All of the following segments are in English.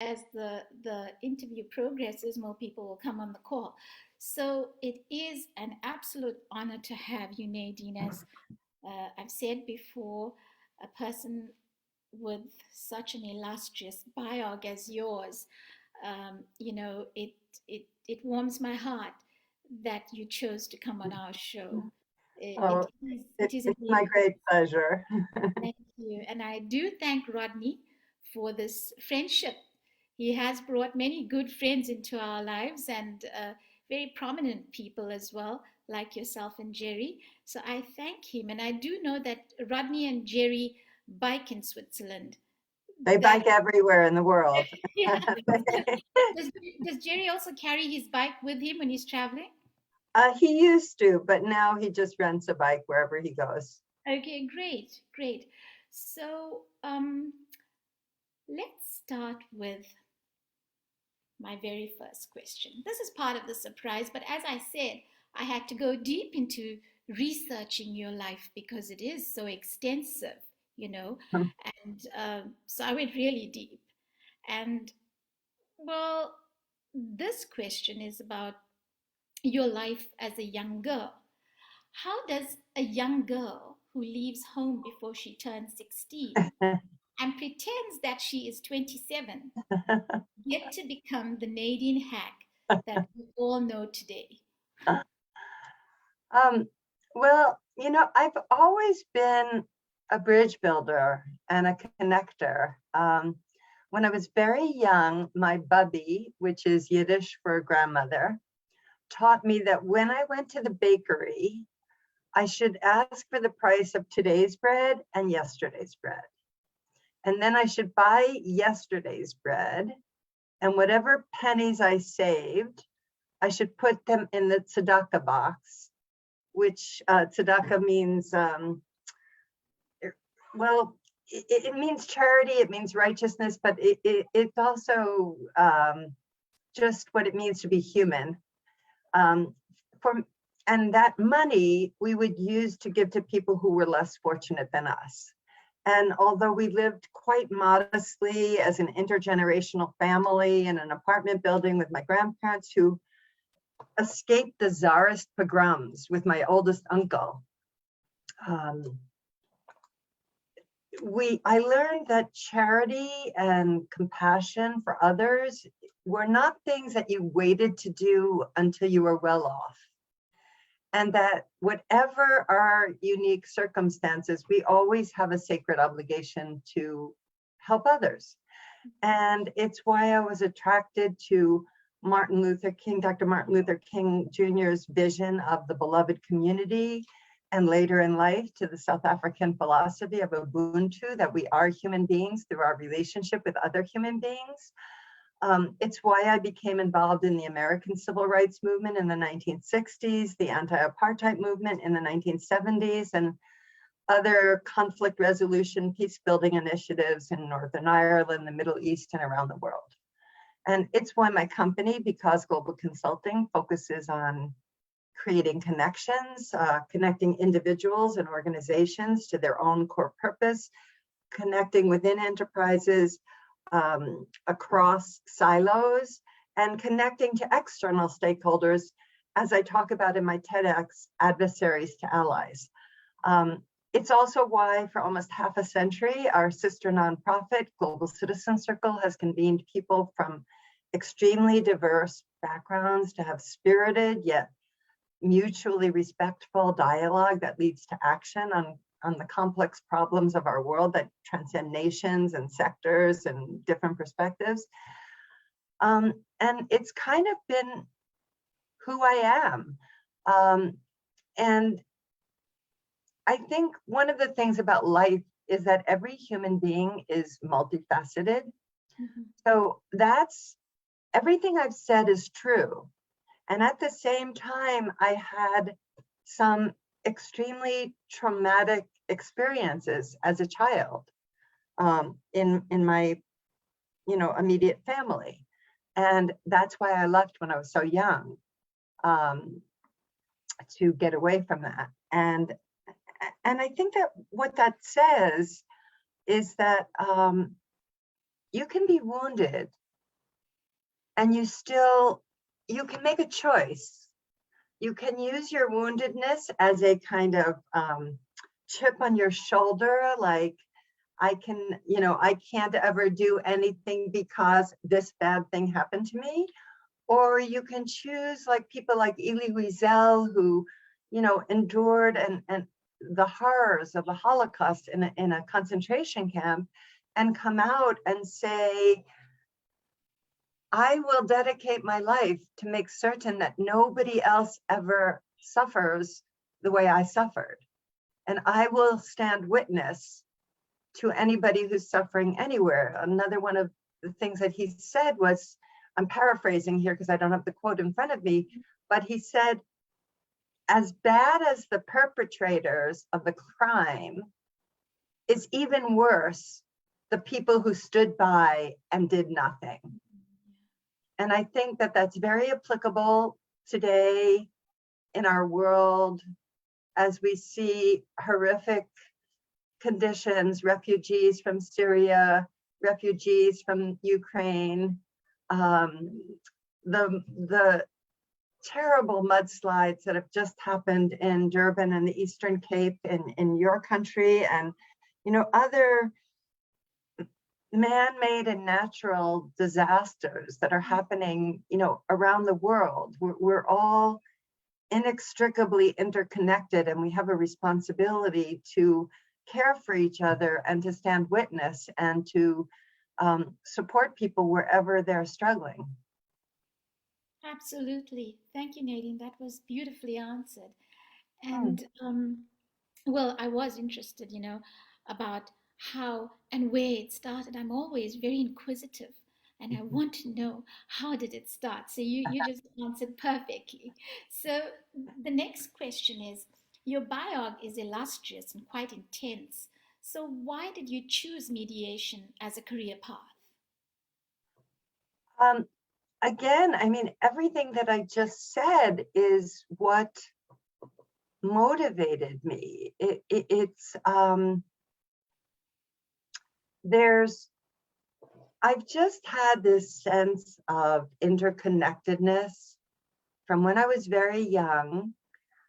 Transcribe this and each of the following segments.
as the interview progresses, more people will come on the call. So it is an absolute honor to have you, Nadine. As I've said before, a person with such an illustrious biog as yours, it warms my heart that you chose to come on our show. Oh, It is it's my indeed. great pleasure. Thank you. And I do thank Rodney for this friendship. He has brought many good friends into our lives and very prominent people as well, like yourself and Jerry. So I thank him. And I do know that Rodney and Jerry bike in Switzerland. They That, bike everywhere in the world. yeah. Does, does Jerry also carry his bike with him when he's traveling? He used to, but now he just rents a bike wherever he goes. Okay, great, great. So let's start with my very first question. This is part of the surprise, but as I said, I had to go deep into researching your life because it is so extensive, you know, and so I went really deep. And well, this question is about your life as a young girl. How does a young girl who leaves home before she turns 16 and pretends that she is 27 get to become the Nadine hack that we all know today? Um, well, I've always been a bridge builder and a connector. When I was very young, my bubby, which is Yiddish for grandmother, taught me that when I went to the bakery, I should ask for the price of today's bread and yesterday's bread. And then I should buy yesterday's bread, and whatever pennies I saved, I should put them in the tzedakah box, which tzedakah means, well, it means charity, it means righteousness, but it's also just what it means to be human. For And that money we would use to give to people who were less fortunate than us. And although we lived quite modestly as an intergenerational family in an apartment building with my grandparents who escaped the Tsarist pogroms with my oldest uncle, I learned that charity and compassion for others were not things that you waited to do until you were well off. And that whatever our unique circumstances, we always have a sacred obligation to help others. And it's why I was attracted to Dr. Martin Luther King Jr.'s vision of the beloved community, and later in life to the South African philosophy of Ubuntu, that we are human beings through our relationship with other human beings. It's why I became involved in the American Civil Rights Movement in the 1960s, the anti-apartheid movement in the 1970s, and other conflict resolution, peace building initiatives in Northern Ireland, the Middle East, and around the world. And it's why my company, Because Global Consulting, focuses on creating connections, connecting individuals and organizations to their own core purpose, connecting within enterprises, across silos, and connecting to external stakeholders, as I talk about in my TEDx, adversaries to allies. It's also why for almost half a century, our sister nonprofit, Global Citizen Circle, has convened people from extremely diverse backgrounds to have spirited yet mutually respectful dialogue that leads to action on the complex problems of our world that transcend nations and sectors and different perspectives. And it's kind of been who I am. And I think one of the things about life is that every human being is multifaceted. Mhm. So everything I've said is true. And at the same time, I had some extremely traumatic experiences as a child in my immediate family. And that's why I left when I was so young, to get away from that. And I think that what that says is that you can be wounded and you can make a choice. You can use your woundedness as a kind of chip on your shoulder, like I can't ever do anything because this bad thing happened to me. Or you can choose, like people like Elie Wiesel, who, endured and the horrors of the Holocaust in a concentration camp, and come out and say, I will dedicate my life to make certain that nobody else ever suffers the way I suffered. And I will stand witness to anybody who's suffering anywhere. Another one of the things that he said was, I'm paraphrasing here because I don't have the quote in front of me, but he said, as bad as the perpetrators of the crime, it's even worse the people who stood by and did nothing. And I think that that's very applicable today in our world as we see horrific conditions, refugees from Syria, refugees from Ukraine, the terrible mudslides that have just happened in Durban and the Eastern Cape in your country, and other man-made and natural disasters that are happening around the world. We're all inextricably interconnected, and we have a responsibility to care for each other and to stand witness and to support people wherever they're struggling. Absolutely. Thank you, Nadine. That was beautifully answered. And well, I was interested, about how and where it started. I'm always very inquisitive and I want to know, how did it start? So you just answered perfectly. So the next question is, your biog is illustrious and quite intense. So why did you choose mediation as a career path? Again, I mean, everything that I just said is what motivated me. I've just had this sense of interconnectedness from when I was very young.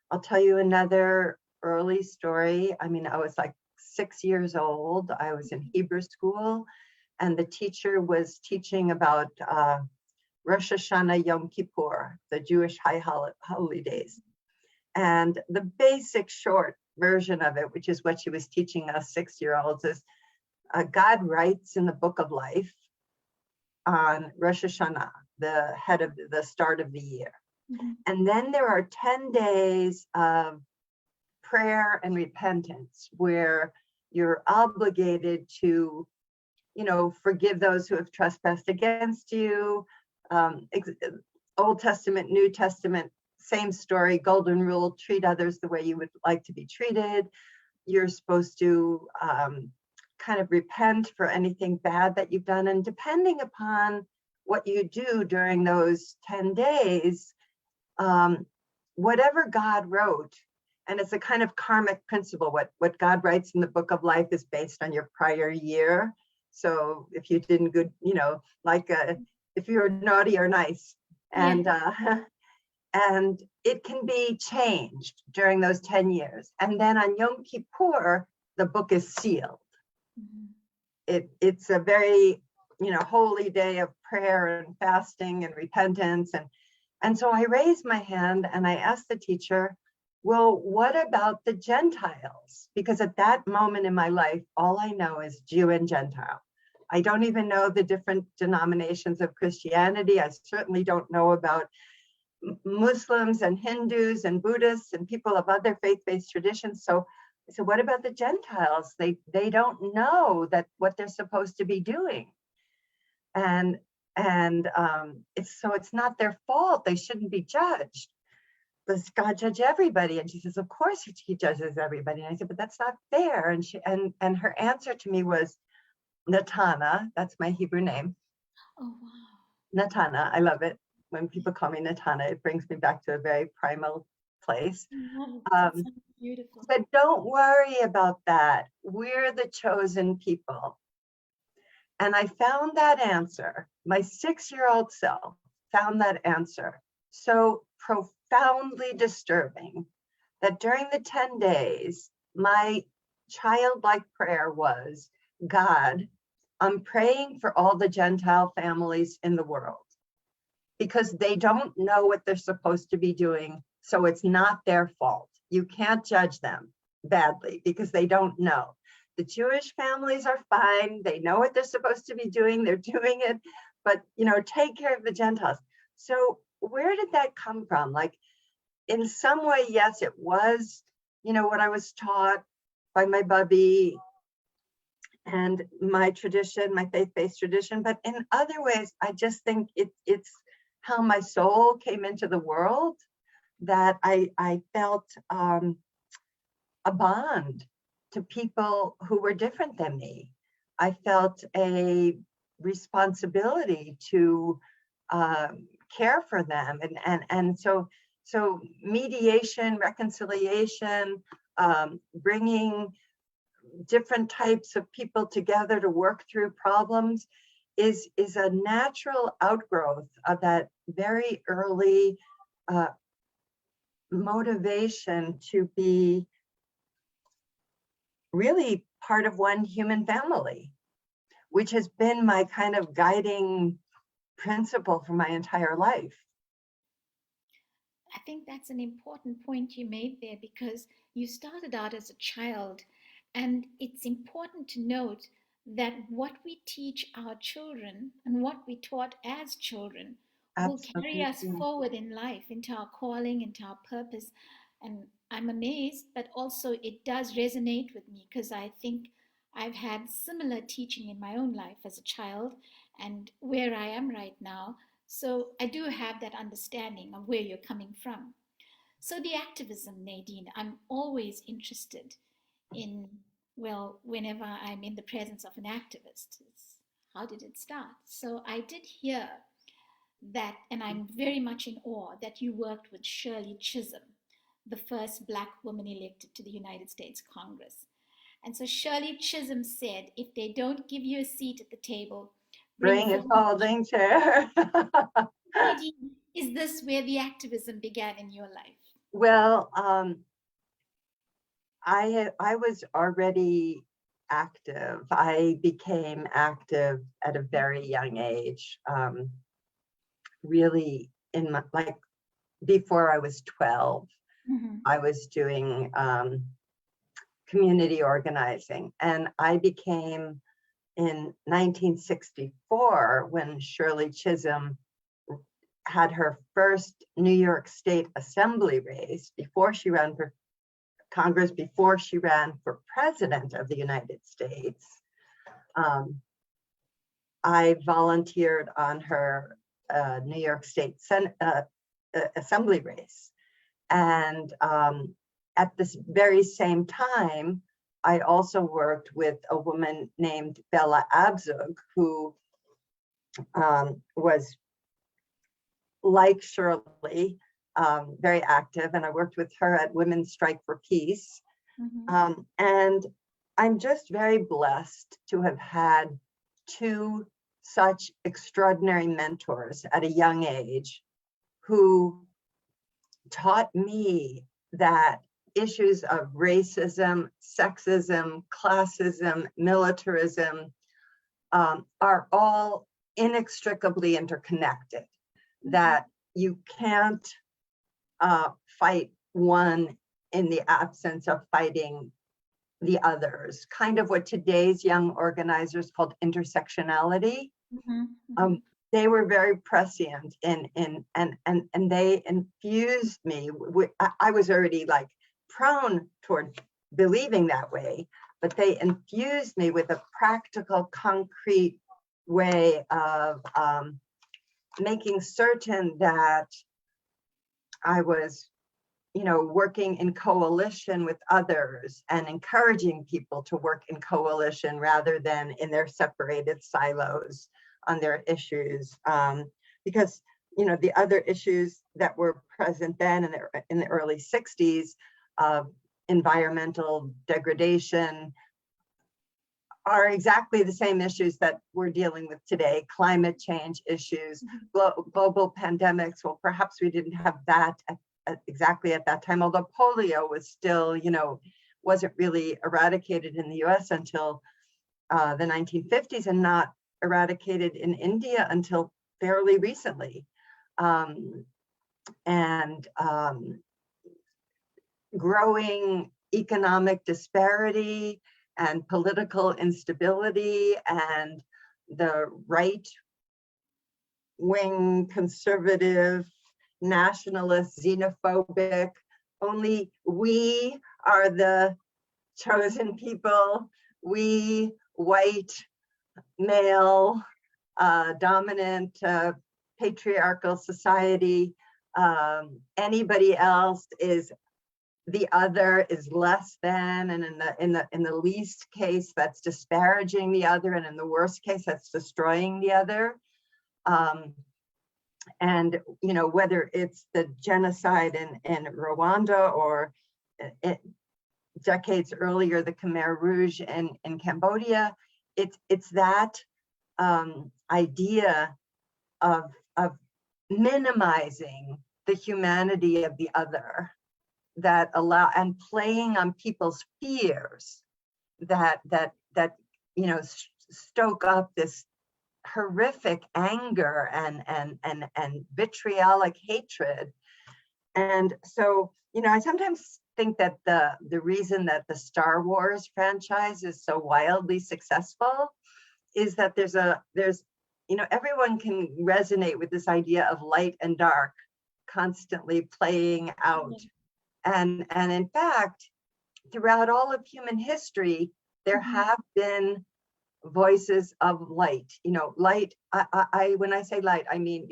I'll tell you another early story. I mean, I was like 6 years old. I was in Hebrew school, and the teacher was teaching about Rosh Hashanah, Yom Kippur, the Jewish high holy days. And the basic short version of it, which is what she was teaching us 6-year-olds, is God writes in the book of life on Rosh Hashanah, the head of the start of the year. Mm-hmm. And then there are 10 days of prayer and repentance where you're obligated to, forgive those who have trespassed against you. Old Testament, New Testament, same story, golden rule, treat others the way you would like to be treated. You're supposed to kind of repent for anything bad that you've done. And depending upon what you do during those 10 days, whatever God wrote, and it's a kind of karmic principle, what God writes in the book of life is based on your prior year. So if you didn't good, if you're naughty or nice, and and it can be changed during those 10 years. And then on Yom Kippur, the book is sealed. Mm-hmm. It's a very, holy day of prayer and fasting and repentance. And so I raised my hand and I asked the teacher, well, what about the Gentiles? Because at that moment in my life, all I know is Jew and Gentile. I don't even know the different denominations of Christianity. I certainly don't know about Muslims and Hindus and Buddhists and people of other faith-based traditions. So I said, what about the Gentiles? They don't know that what they're supposed to be doing. And it's not their fault. They shouldn't be judged. Does God judge everybody? And she says, of course he judges everybody. And I said, but that's not fair. And she and her answer to me was, Natana, that's my Hebrew name. Oh, wow. Natana, I love it. When people call me Natana, it brings me back to a very primal place. Beautiful. But don't worry about that. We're the chosen people. And I found that answer. My 6-year-old self found that answer so profoundly disturbing that during the 10 days, my childlike prayer was, God, I'm praying for all the Gentile families in the world because they don't know what they're supposed to be doing. So it's not their fault. You can't judge them badly because they don't know. The Jewish families are fine. They know what they're supposed to be doing. They're doing it, but take care of the Gentiles. So where did that come from? Like, in some way, yes, it was, what I was taught by my bubby and my tradition, my faith-based tradition. But in other ways, I just think it's how my soul came into the world, that I felt a bond to people who were different than me. I felt a responsibility to care for them, and so mediation, reconciliation, bringing different types of people together to work through problems is a natural outgrowth of that very early motivation to be really part of one human family, which has been my kind of guiding principle for my entire life. I think that's an important point you made there, because you started out as a child, and it's important to note that what we teach our children and what we taught as children will carry us Absolutely. forward in life, into our calling, into our purpose. And I'm amazed, but also it does resonate with me, because I think I've had similar teaching in my own life as a child and where I am right now. So I do have that understanding of where you're coming from. So the activism, Nadine, I'm always interested in, well, whenever I'm in the presence of an activist, it's, how did it start? So I did hear that, and I'm very much in awe that you worked with Shirley Chisholm, the first Black woman elected to the United States Congress. And so Shirley Chisholm said, if they don't give you a seat at the table, Bring a folding chair. Nadine, is this where the activism began in your life? Well, I was already active. I became active at a very young age, really in my, like, before I was 12. Mm-hmm. I was doing community organizing, and I became, in 1964, when Shirley Chisholm had her first New York State Assembly race, before she ran for Congress, before she ran for President of the United States. I volunteered on her New York State Assembly race. And at this very same time, I also worked with a woman named Bella Abzug, who was, like Shirley, very active, and I worked with her at Women's Strike for Peace. Mm-hmm. And I'm just very blessed to have had two such extraordinary mentors at a young age who taught me that issues of racism, sexism, classism, militarism are all inextricably interconnected, that you can't fight one in the absence of fighting the others, kind of what today's young organizers called intersectionality. Mm-hmm. Mm-hmm. They were very prescient and they infused me with, I was already like prone toward believing that way, but they infused me with a practical, concrete way of making certain that I was, working in coalition with others and encouraging people to work in coalition rather than in their separated silos on their issues. Because, the other issues that were present then in the early 60s, environmental degradation, are exactly the same issues that we're dealing with today: climate change issues, global pandemics. Well, perhaps we didn't have that exactly at that time, although polio was still, wasn't really eradicated in the US until the 1950s, and not eradicated in India until fairly recently. Growing economic disparity and political instability, and the right-wing conservative, nationalist, xenophobic, only we are the chosen people, we white, male, dominant, patriarchal society, anybody else is the other, is less than, and in the least case that's disparaging the other, and in the worst case that's destroying the other. And whether it's the genocide in Rwanda, or decades earlier the Khmer Rouge in Cambodia, it's that idea of minimizing the humanity of the other, that allow, and playing on people's fears that stoke up this horrific anger and vitriolic hatred. And so, I sometimes think that the reason that the Star Wars franchise is so wildly successful is that there's everyone can resonate with this idea of light and dark constantly playing out. And in fact, throughout all of human history, there have been voices of light. Light, when I say light, I mean,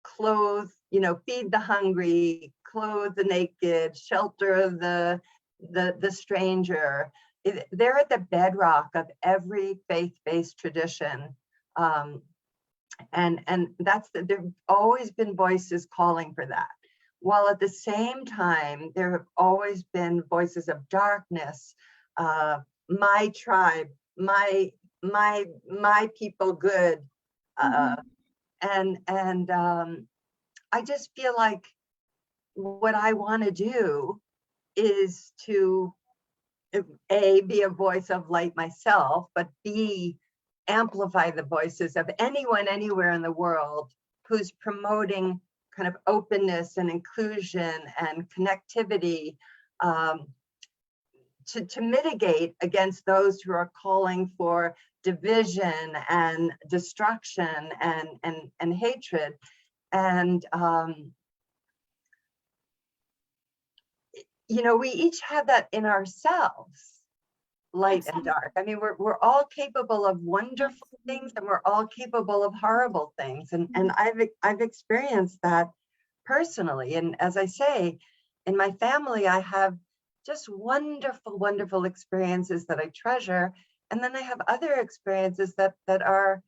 clothe, feed the hungry, clothe the naked, shelter the stranger. They're at the bedrock of every faith-based tradition. And there've always been voices calling for that. While at the same time, there have always been voices of darkness, my tribe, my people good. And I just feel like what I want to do is to A, be a voice of light myself, but B, amplify the voices of anyone anywhere in the world who's promoting kind of openness and inclusion and connectivity, to mitigate against those who are calling for division and destruction and hatred. And we each have that in ourselves, light and dark. I mean, we're all capable of wonderful things, and we're all capable of horrible things. And I've experienced that personally. And as I say, in my family, I have just wonderful, wonderful experiences that I treasure. And then I have other experiences that are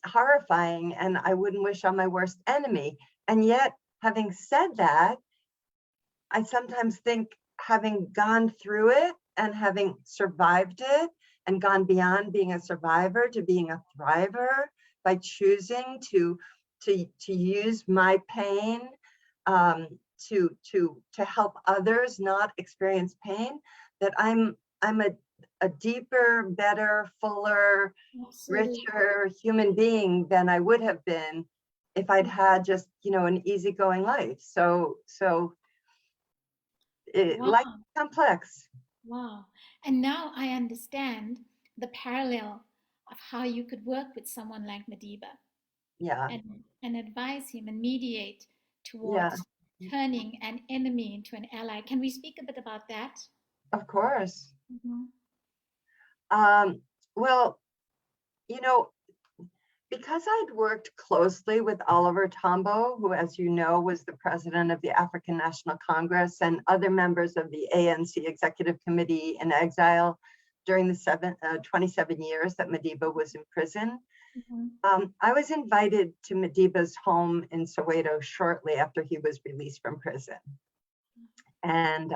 horrifying, and I wouldn't wish on my worst enemy. And yet, having said that, I sometimes think, having gone through it and having survived it and gone beyond being a survivor to being a thriver, by choosing to use my pain to help others not experience pain, that I'm a deeper, better, fuller, richer human being than I would have been if I'd had just an easygoing life. So life is complex. Wow. And now I understand the parallel of how you could work with someone like Madiba. Yeah. And advise him and mediate Yeah. towards turning an enemy into an ally. Can we speak a bit about that? Of course. Mm-hmm. Well, because I'd worked closely with Oliver Tambo, who, as you know, was the president of the African National Congress, and other members of the ANC Executive Committee in exile during the 27 years that Madiba was in prison. I was invited to Madiba's home in Soweto shortly after he was released from prison. And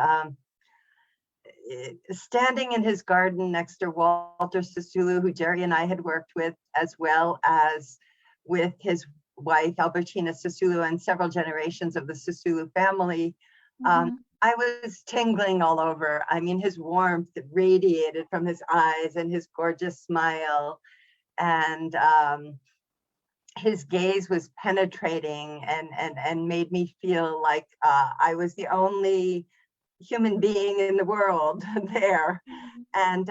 standing in his garden next to Walter Sisulu, who Jerry and I had worked with, as well as with his wife, Albertina Sisulu, and several generations of the Sisulu family, I was tingling all over. I mean, his warmth radiated from his eyes and his gorgeous smile. And his gaze was penetrating and made me feel like I was the only human being in the world there. And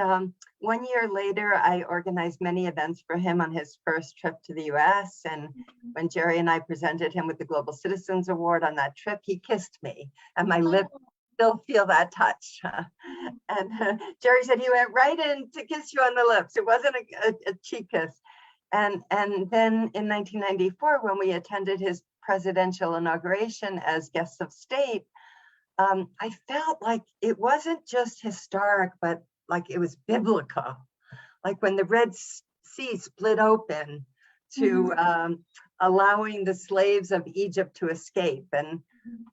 1 year later, I organized many events for him on his first trip to the US. And when Jerry and I presented him with the Global Citizens Award on that trip, he kissed me, and my lips still feel that touch. And Jerry said he went right in to kiss you on the lips. It wasn't a cheek kiss. And then in 1994, when we attended his presidential inauguration as guests of state, I felt like it wasn't just historic, but like it was biblical. Like when the Red Sea split open to allowing the slaves of Egypt to escape, and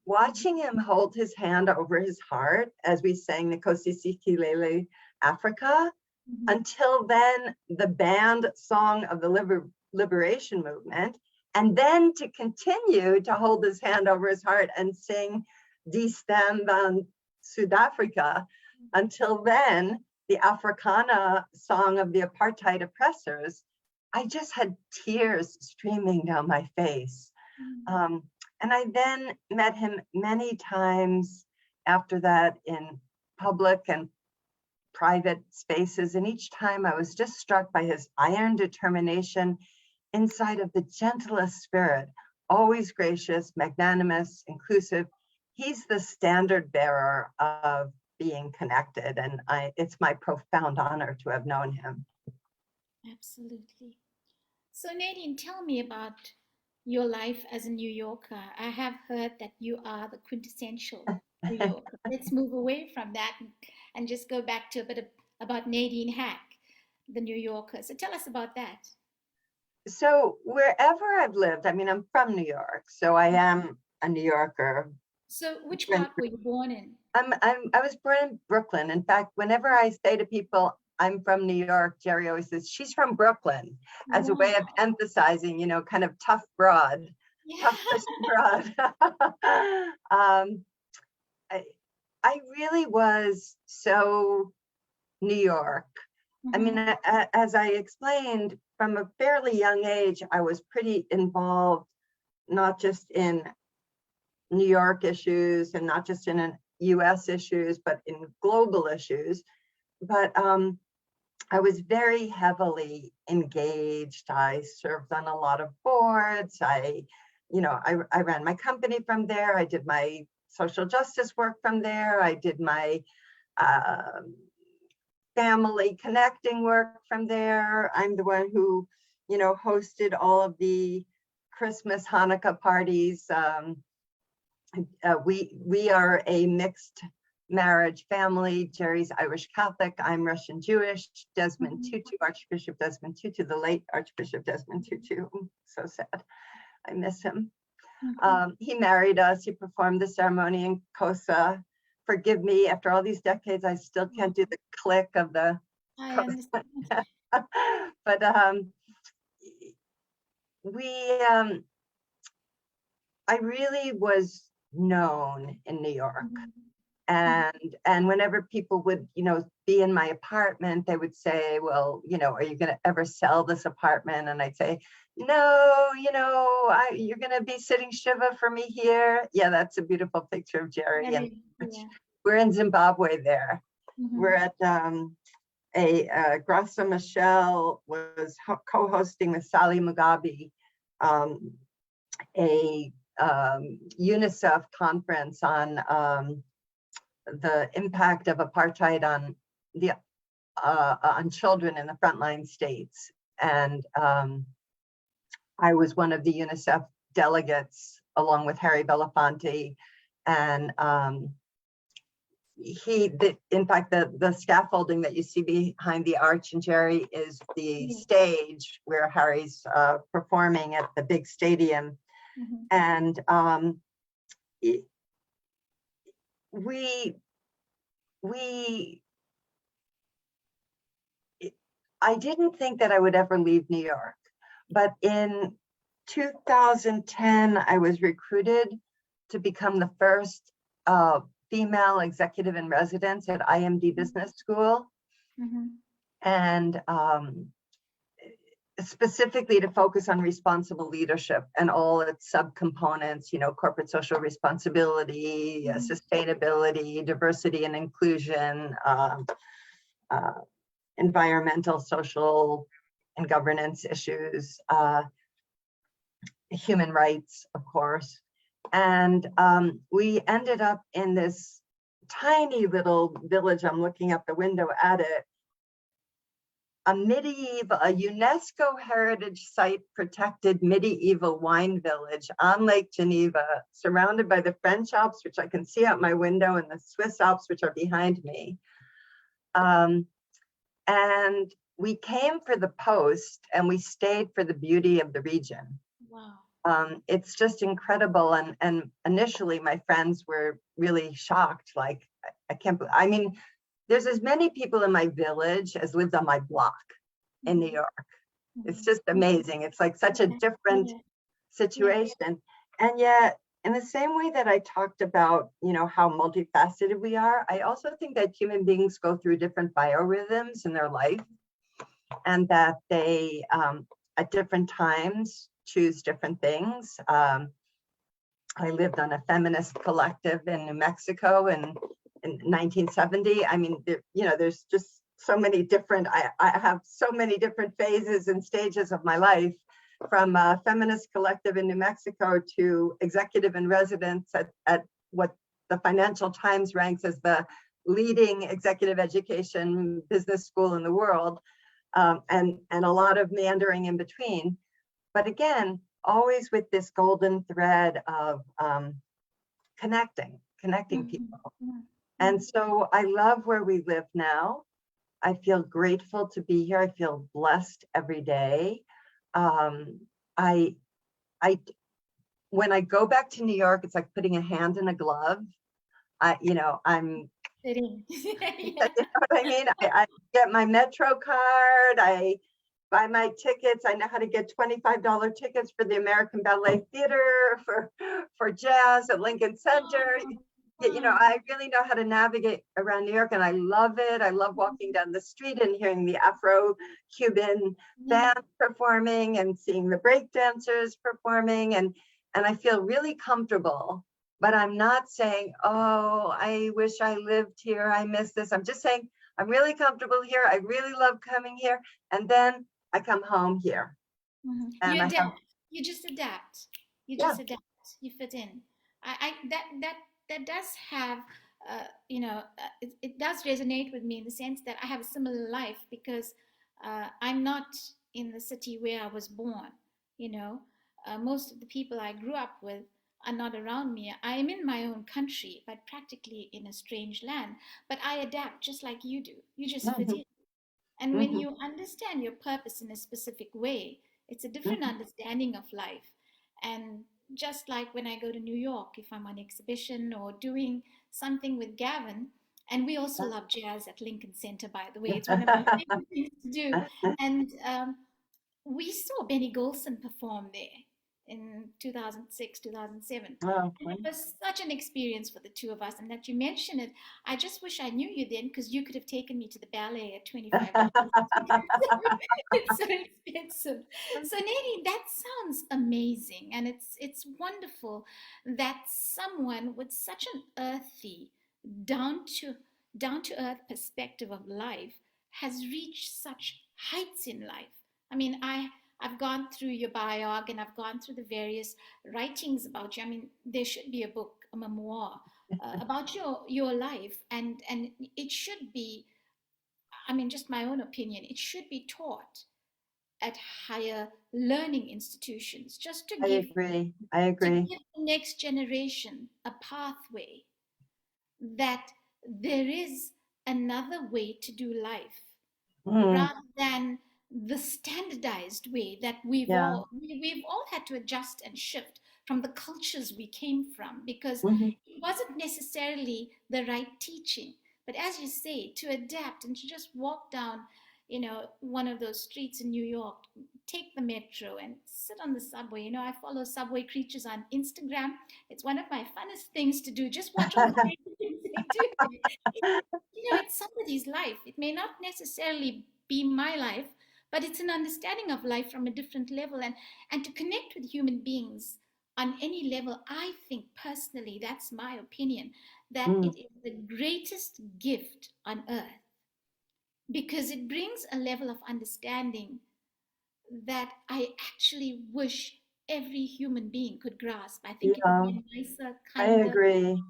watching him hold his hand over his heart as we sang the Kosisikilele Africa. Until then, the band song of the liberation movement, and then to continue to hold his hand over his heart and sing Die Stem van South Africa. Until then, the Africana song of the apartheid oppressors. I just had tears streaming down my face. And I then met him many times after that in public and private spaces. And each time I was just struck by his iron determination inside of the gentlest spirit, always gracious, magnanimous, inclusive. He's the standard bearer of being connected. And it's my profound honor to have known him. Absolutely. So Nadine, tell me about your life as a New Yorker. I have heard that you are the quintessential New Yorker. Let's move away from that and just go back to a bit about Nadine Hack, the New Yorker. So tell us about that. So wherever I've lived, I mean, I'm from New York, so I am a New Yorker. So which part were you born in? I was born in Brooklyn. In fact, whenever I say to people, I'm from New York, Jerry always says, she's from Brooklyn, as a way of emphasizing, you know, kind of tough broad, tough Christian broad. I really was so New York. I mean, as I explained, from a fairly young age, I was pretty involved, not just in New York issues and not just in US issues, but in global issues. But I was very heavily engaged. I served on a lot of boards. I ran my company from there. I did my social justice work from there. I did my family connecting work from there. I'm the one who, you know, hosted all of the Christmas, Hanukkah parties. We are a mixed marriage family. Jerry's Irish Catholic, I'm Russian Jewish. Desmond Tutu, Archbishop Desmond Tutu, the late Archbishop Desmond Tutu, so sad, I miss him. He married us, he performed the ceremony in Kosa. Forgive me, after all these decades, I still can't do the click of the Kosa. But I really was known in New York. And whenever people would, you know, be in my apartment, they would say, well, you know, are you going to ever sell this apartment? And I'd say, no, you know, you're going to be sitting Shiva for me here. Yeah, that's a beautiful picture of Jerry. And we're in Zimbabwe there. We're at Graça Michelle was co-hosting with Sally Mugabe, a UNICEF conference on the impact of apartheid on children in the frontline states. And I was one of the UNICEF delegates along with Harry Belafonte. And in fact, the scaffolding that you see behind the arch and Jerry is the stage where Harry's performing at the big stadium. And we we I didn't think that I would ever leave New York, but in 2010, I was recruited to become the first female executive in residence at IMD Business School, Mm-hmm. and specifically to focus on responsible leadership and all its subcomponents, corporate social responsibility, Mm-hmm. sustainability, diversity and inclusion, uh, environmental, social, and governance issues, human rights, of course. And we ended up in this tiny little village. I'm looking out the window at it, a UNESCO heritage site protected medieval wine village on Lake Geneva, surrounded by the French Alps, which I can see out my window, and the Swiss Alps, which are behind me. And we came for the post, and we stayed for the beauty of the region. Wow. It's just incredible. And initially my friends were really shocked. Like, I can't, I mean, there's as many people in my village as lives on my block in New York. It's just amazing. It's like such a different situation. And yet, in the same way that I talked about, how multifaceted we are, I also think that human beings go through different biorhythms in their life, and that they, at different times, choose different things. I lived on a feminist collective in New Mexico in 1970. I mean, there's just so many different, I have so many different phases and stages of my life, from a feminist collective in New Mexico to executive in residence at what the Financial Times ranks as the leading executive education business school in the world, and a lot of meandering in between. But again, always with this golden thread of connecting people. And so I love where we live now. I feel grateful to be here. I feel blessed every day. I when I go back to New York, it's like putting a hand in a glove. I'm Fitting. you know what I mean? I get my Metro card. I buy my tickets. I know how to get $25 tickets for the American Ballet Theater, for jazz at Lincoln Center. I really know how to navigate around New York, and I love it. I love walking down the street and hearing the Afro-Cuban band performing and seeing the break dancers performing, and I feel really comfortable. But I'm not saying, oh, I wish I lived here, I miss this. I'm just saying I'm really comfortable here. I really love coming here, and then I come home here. And You I have, adapt. You just adapt. You yeah. just adapt. You fit in. That does have, it does resonate with me in the sense that I have a similar life, because I'm not in the city where I was born. You know, most of the people I grew up with are not around me. I am in my own country, but practically in a strange land. But I adapt just like you do. You just fit Mhm, in. And when mhm, you understand your purpose in a specific way, it's a different mhm. understanding of life. And just like when I go to New York, if I'm on exhibition or doing something with Gavin, and we also love jazz at Lincoln Center, by the way, it's one of my favorite things to do. And we saw Benny Golson perform there in 2006, 2007. Oh, And it was such an experience for the two of us. And that you mentioned it, I just wish I knew you then, because you could have taken me to the ballet at $25. It's so expensive. So Nadine, that sounds amazing. And it's wonderful that someone with such an earthy, down to down to earth perspective of life has reached such heights in life. I mean, I've gone through your biog, and I've gone through the various writings about you. I mean, there should be a book, a memoir about your life, and it should be. I mean, just my own opinion. It should be taught at higher learning institutions, just I agree. I to agree. give the next generation a pathway, that there is another way to do life, Mm, rather than the standardized way that yeah. we've all had to adjust and shift from the cultures we came from, because Mhm, it wasn't necessarily the right teaching. But as you say, to adapt and to just walk down, one of those streets in New York, take the metro and sit on the subway. I follow subway creatures on Instagram. It's one of my funnest things to do. Just watch all the crazy things they do. It's somebody's life. It may not necessarily be my life, but it's an understanding of life from a different level, and to connect with human beings on any level. I think personally, that's my opinion, that Mm, it is the greatest gift on earth, because it brings a level of understanding that I actually wish every human being could grasp. I think it would yeah, be a nicer, I kinder. agree.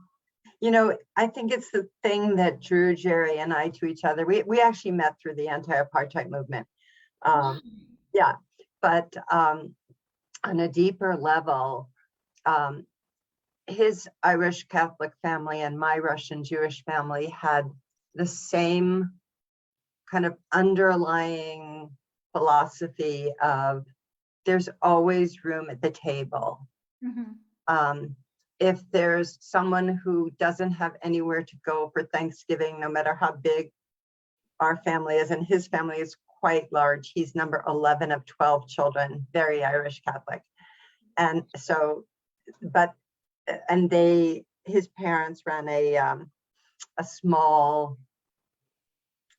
I think it's the thing that drew Jerry and I to each other. We actually met through the anti-apartheid movement. Wow. Yeah, but on a deeper level, um, his Irish Catholic family and my Russian Jewish family had the same kind of underlying philosophy of there's always room at the table. Mm-hmm. If there's someone who doesn't have anywhere to go for Thanksgiving, no matter how big our family is, and his family is quite large, he's number 11 of 12 children, very Irish Catholic. And so, his parents ran a small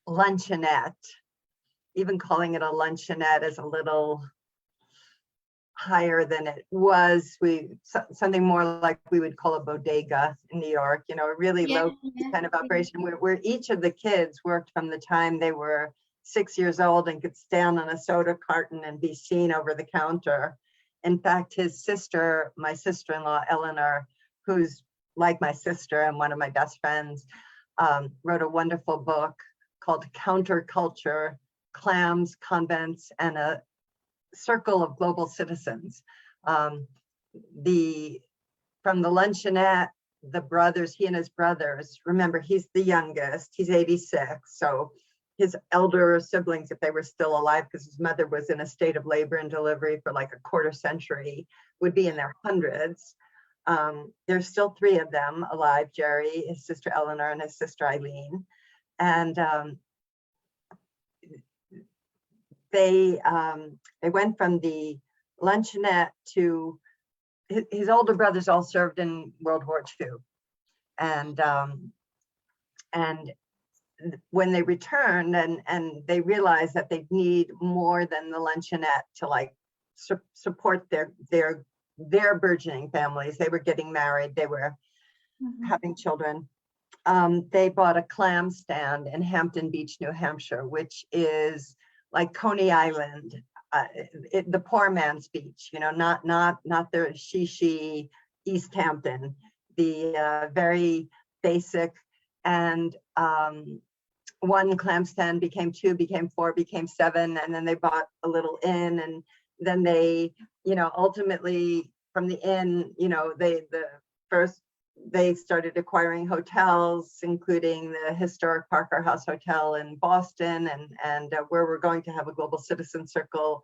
luncheonette. Even calling it a luncheonette is a little higher than it was. Something more like we would call a bodega in New York, a really Yeah, low yeah. kind of operation where each of the kids worked from the time they were 6 years old and could stand on a soda carton and be seen over the counter. In fact, his sister, my sister-in-law, Eleanor, who's like my sister and one of my best friends, wrote a wonderful book called Counterculture, Clams, Convents, and a Circle of Global Citizens. From the luncheonette, the brothers, he and his brothers, remember, he's the youngest, he's 86. So his elder siblings, if they were still alive, because his mother was in a state of labor and delivery for like a quarter century, would be in their hundreds. There's still 3 of them alive, Jerry, his sister Eleanor, and his sister Eileen. And they went from the luncheonette to his older brothers all served in World War II. And when they returned and they realized that they need more than the luncheonette to like support their burgeoning families. They were getting married, they were having children. They bought a clam stand in Hampton Beach, New Hampshire, which is like Coney Island, the poor man's beach, not the she East Hampton, the very basic. And one clam stand became 2, became 4, became 7, and then they bought a little inn, and then they, ultimately from the inn, they started acquiring hotels, including the historic Parker House Hotel in Boston, and where we're going to have a Global Citizen Circle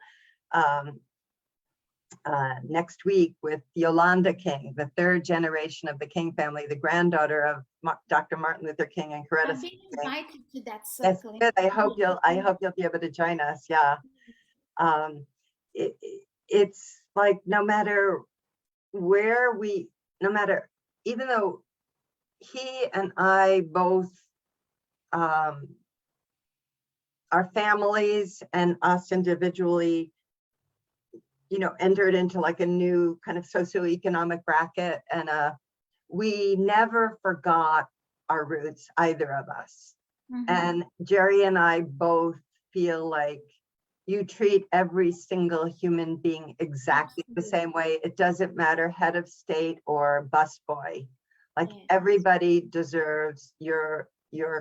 next week with Yolanda King, the 3rd generation of the King family, the granddaughter of Dr. Martin Luther King and Coretta I've been King. invited to that That's circle. good. I hope you'll be able to join us. Yeah. It's like no matter even though he and I both, our families and us individually, entered into like a new kind of socioeconomic bracket, and we never forgot our roots, either of us. And Jerry and I both feel like you treat every single human being exactly the same way. It doesn't matter head of state or busboy. Like everybody deserves your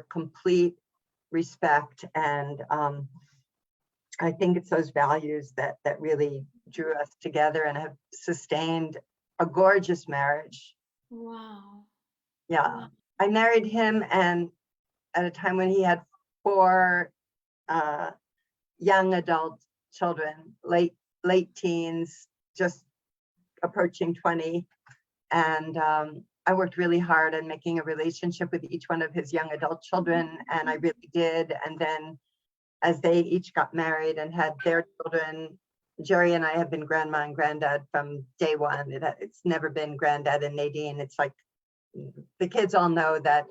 complete respect. And I think it's those values that really drew us together and have sustained a gorgeous marriage. Wow. Yeah. Wow. I married him and at a time when he had 4 young adult children, late teens, just approaching 20. And I worked really hard on making a relationship with each one of his young adult children, and I really did. And then as they each got married and had their children, Jerry and I have been grandma and granddad from day one. It's never been granddad and Nadine. It's like the kids all know that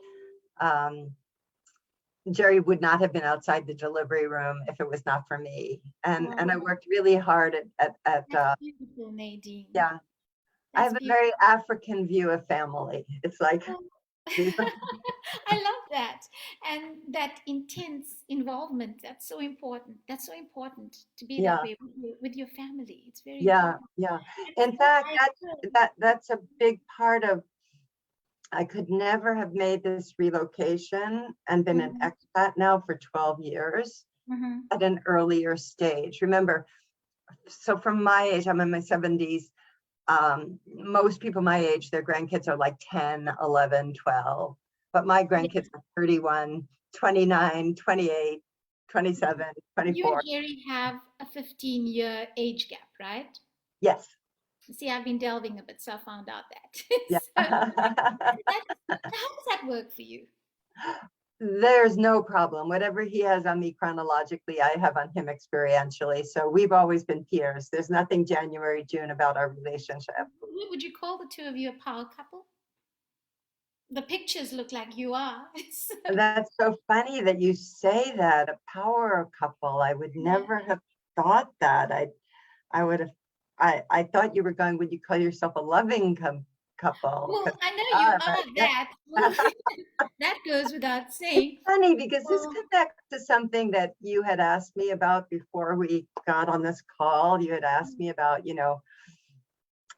Jerry would not have been outside the delivery room if it was not for me. And I worked really hard at That's beautiful, Nadine. yeah. I That's have a beautiful. very African view of family. It's like these are, I love that. And that intense involvement, that's so important. That's so important to be that yeah, way with your family. It's very yeah, important. yeah. And In so fact, I that's a big part of, I could never have made this relocation and been an Mhm, expat now for 12 years mhm. at an earlier stage. Remember, so from my age, I'm in my 70s. Most people my age, their grandkids are like 10, 11, 12. But my Yeah. grandkids are 31, 29, 28, 27, You and 24. Jerry have a 15-year age gap, right? Yes. See, I've been delving a bit, so I found out that. Yeah. So how does that work for you? There's no problem. Whatever he has on me chronologically, I have on him experientially. So we've always been peers. There's nothing January, June about our relationship. Would you call the two of you a power couple? The pictures look like you are. So, That's so funny that you say that, a power couple. I would yeah. never have thought that. I would have, I thought you were going, would you call yourself a loving couple? Well, I know you Ah, but are that. Well, that goes without it's saying. funny because this Well, connects to something that you had asked me about before we got on this call. You had asked me about,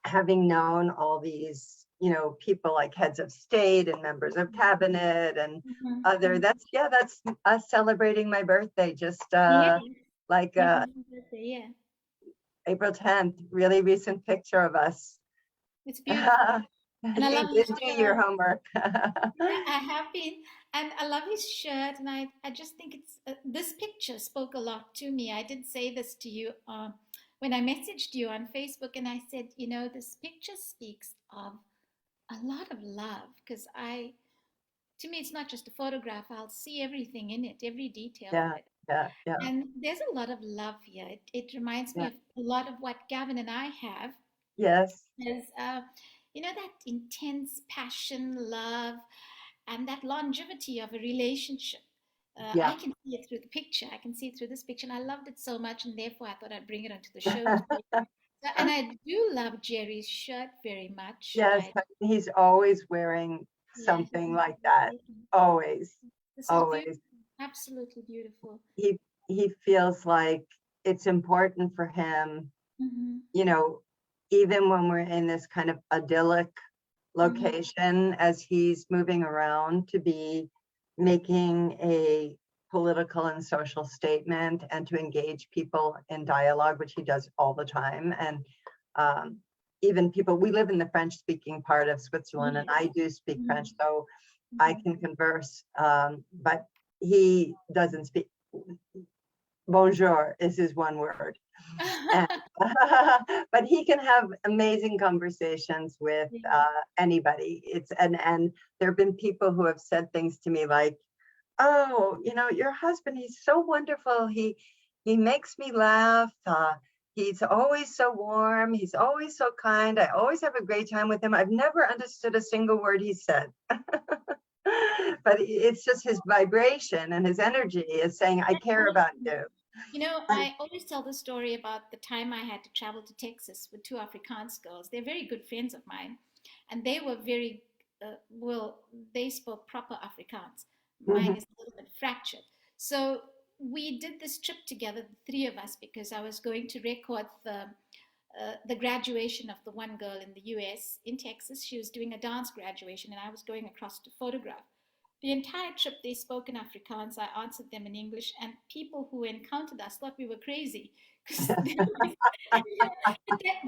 having known all these, people like heads of state and members of cabinet and mhm, other, mhm. that's us celebrating my birthday, just Yes, like my happy birthday. Yeah, April 10th, really recent picture of us. it's beautiful, and I You love his did do your shirt. homework. Yeah, I have been, and I love his shirt, and I just think it's this picture spoke a lot to me. I did say this to you when I messaged you on Facebook, and I said, this picture speaks of a lot of love because to me, it's not just a photograph. I'll see everything in it, every detail of Yeah, it. yeah, yeah, And there's a lot of love here. It reminds me yeah. of a lot of what Gavin and I have. Yes, There's, that intense passion, love, and that longevity of a relationship. yeah. I can see it through the picture. I can see it through this picture, and I loved it so much, and therefore I thought I'd bring it onto the show today. And I do love Jerry's shirt very much. Yes, he's always wearing Yeah, something like that. Always, this is beautiful, always. absolutely beautiful. He he feels like it's important for him, Hmm. you know, even when we're in this kind of idyllic Hmm. location, as he's moving around, to be making a political and social statement and to engage people in dialogue, which he does all the time. And um, even people, we live in the French speaking part of Switzerland, and Yes. I do speak French, Hmm. so I Hmm. can converse, but he doesn't speak. Bonjour is his one word. And, but he can have amazing conversations with anybody. And there have been people who have said things to me like, "Oh, your husband, he's so wonderful. He makes me laugh. He's always so warm. He's always so kind. I always have a great time with him. I've never understood a single word he said." But it's just his vibration and his energy is saying, "I That's care about awesome. you." And I always tell the story about the time I had to travel to Texas with two Afrikaans girls. They're very good friends of mine, and they were very well. They spoke proper Afrikaans. Mine mhm, is a little bit fractured. So we did this trip together, the three of us, because I was going to record the graduation of the one girl in the US in Texas. She was doing a dance graduation, and I was going across to photograph. The entire trip, they spoke in Afrikaans. I answered them in English, and people who encountered us thought we were crazy because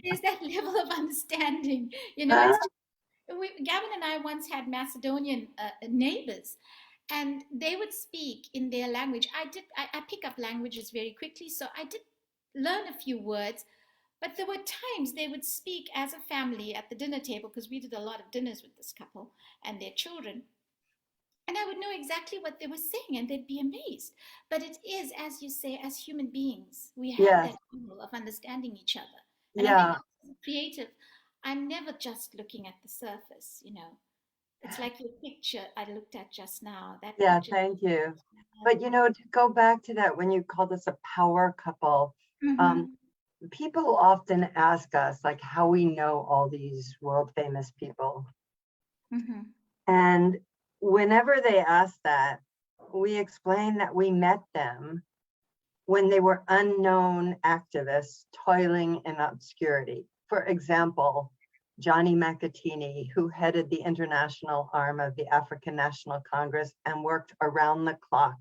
there's that level of understanding. It's just, Gavin and I once had Macedonian neighbors, and they would speak in their language. I pick up languages very quickly, so I did learn a few words, But there were times they would speak as a family at the dinner table, because we did a lot of dinners with this couple and their children. And I would know exactly what they were saying and they'd be amazed. But it is, as you say, as human beings, we have Yes. that tool of understanding each other. And I think Yeah. as a creative, I'm never just looking at the surface, you know. It's like your picture I looked at just now, that Yeah. picture. Thank you. But to go back to that, when you called us a power couple, um, Mm-hmm. people often ask us like how we know all these world famous people. Mm-hmm. And whenever they ask that, we explain that we met them when they were unknown activists toiling in obscurity. For example, Johnny McAteeney, who headed the international arm of the African National Congress and worked around the clock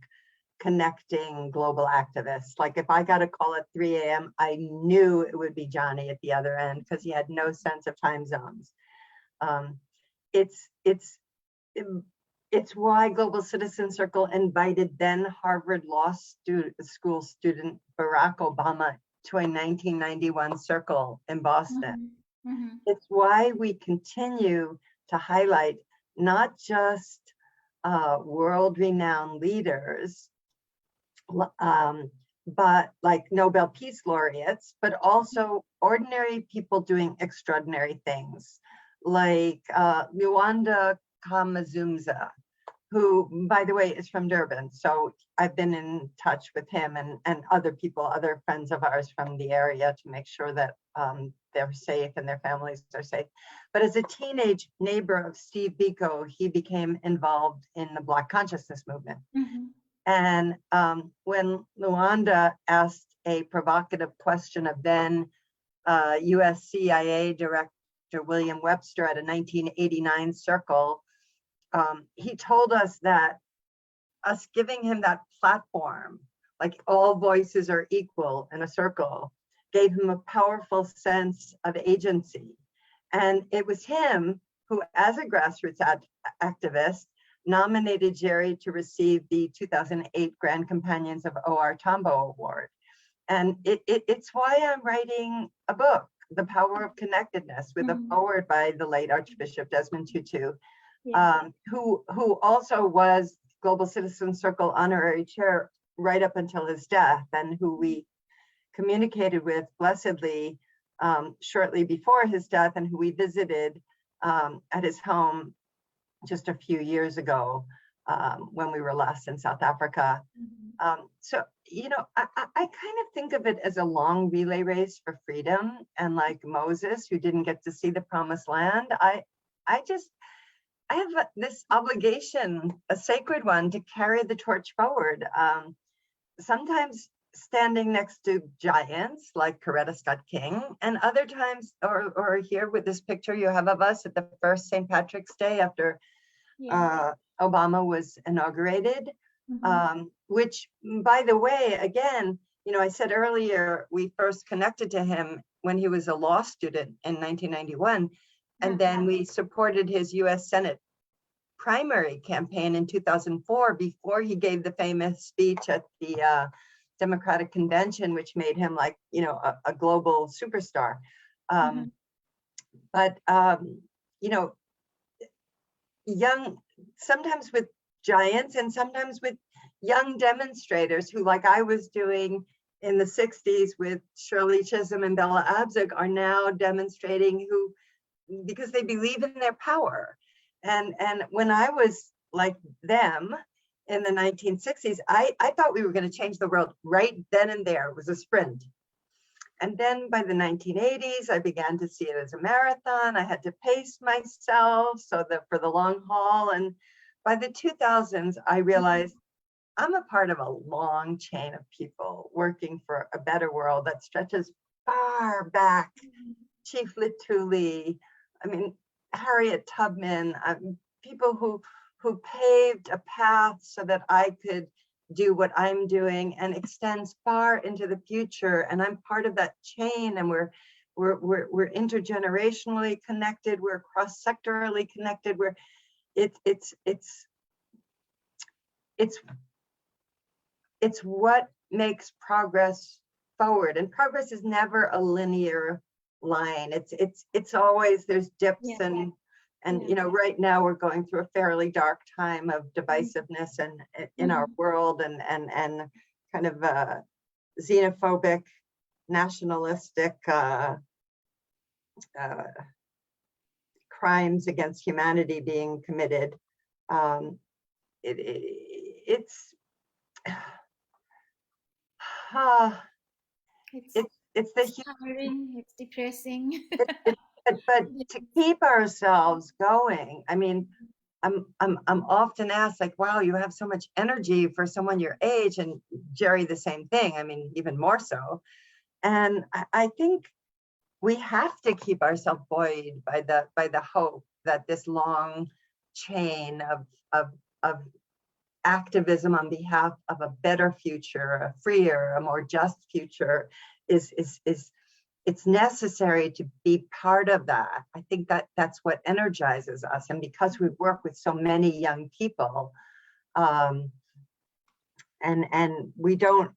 connecting global activists. Like if I got a call at 3 a.m., I knew it would be Johnny at the other end because he had no sense of time zones. Um, it's it's it's why Global Citizen Circle invited then Harvard Law School student Barack Obama to a 1991 circle in Boston. Mm-hmm. Mm-hmm. It's why we continue to highlight not just world-renowned leaders, but like Nobel Peace Laureates, but also ordinary people doing extraordinary things, like Luanda Kamazumza, who, by the way, is from Durban. So I've been in touch with him and other people, other friends of ours from the area to make sure that they're safe and their families are safe. But as a teenage neighbor of Steve Biko, he became involved in the Black consciousness movement. Mm-hmm. And when Luanda asked a provocative question of then US CIA Director William Webster at a 1989 circle, he told us that us giving him that platform, like all voices are equal in a circle, gave him a powerful sense of agency. And it was him who, as a grassroots activist, nominated Jerry to receive the 2008 Grand Companions of O.R. Tambo Award. And it's why I'm writing a book, The Power of Connectedness, with a foreword by the late Archbishop Desmond Tutu, who also was Global Citizen Circle honorary chair right up until his death, and who we communicated with blessedly shortly before his death, and who we visited at his home just a few years ago when we were last in South Africa. So, I kind of think of it as a long relay race for freedom. And like Moses, who didn't get to see the promised land, I have this obligation, a sacred one, to carry the torch forward. Sometimes standing next to giants like Coretta Scott King, and other times, or here with this picture you have of us at the first St. Patrick's Day after Obama was inaugurated, which, by the way, again, I said earlier, we first connected to him when he was a law student in 1991. And then we supported his US Senate primary campaign in 2004 before he gave the famous speech at the Democratic Convention, which made him like, a global superstar. But, sometimes with giants and sometimes with young demonstrators who, like I was doing in the 60s with Shirley Chisholm and Bella Abzug, are now demonstrating because they believe in their power. And when I was like them in the 1960s, I thought we were going to change the world right then and there. It was a sprint. And then by the 1980s, I began to see it as a marathon. I had to pace myself for the long haul. And by the 2000s, I realized I'm a part of a long chain of people working for a better world that stretches far back. Chief Lituli, Harriet Tubman, people who paved a path so that I could do what I'm doing, and extends far into the future. And I'm part of that chain, and we're intergenerationally connected. We're cross-sectorally connected. It's what makes progress forward, and progress is never a linear line. It's always, there's dips, Yeah. and Yeah. right now we're going through a fairly dark time of divisiveness and in our world, and kind of xenophobic, nationalistic crimes against humanity being committed. It's it's the It's tiring, it's depressing. but to keep ourselves going, I mean, I'm often asked, like, wow, you have so much energy for someone your age, and Jerry the same thing. I mean, even more so. And I think we have to keep ourselves buoyed by the hope that this long chain of activism on behalf of a better future, a freer, a more just future, is it's necessary to be part of that. I think that's what energizes us. And because we work with so many young people, and we don't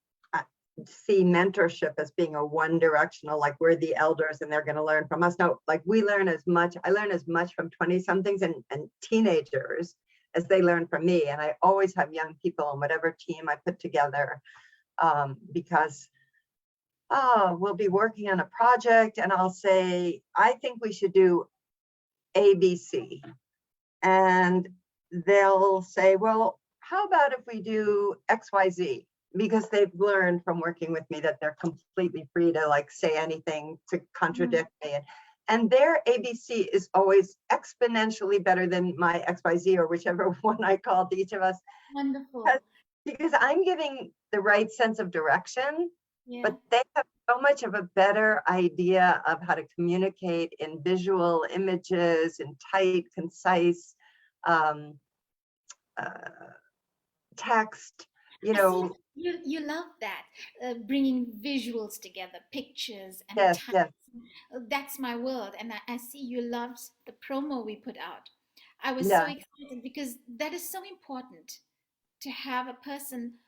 see mentorship as being a one directional, like we're the elders and they're going to learn from us. No, like I learn as much from 20 somethings and teenagers as they learn from me. And I always have young people on whatever team I put together, because we'll be working on a project and I'll say, I think we should do ABC. And they'll say, well, how about if we do XYZ? Because they've learned from working with me that they're completely free to like say anything to contradict me. And their ABC is always exponentially better than my XYZ, or whichever one I called each of us. Wonderful. Because I'm giving the right sense of direction, Yeah. but they have so much of a better idea of how to communicate in visual images, in tight, concise text, I see you love that, bringing visuals together, pictures and Yes, time. yes. That's my world, and I see you loved the promo we put out. I was so Yeah. excited because that is so important to have a person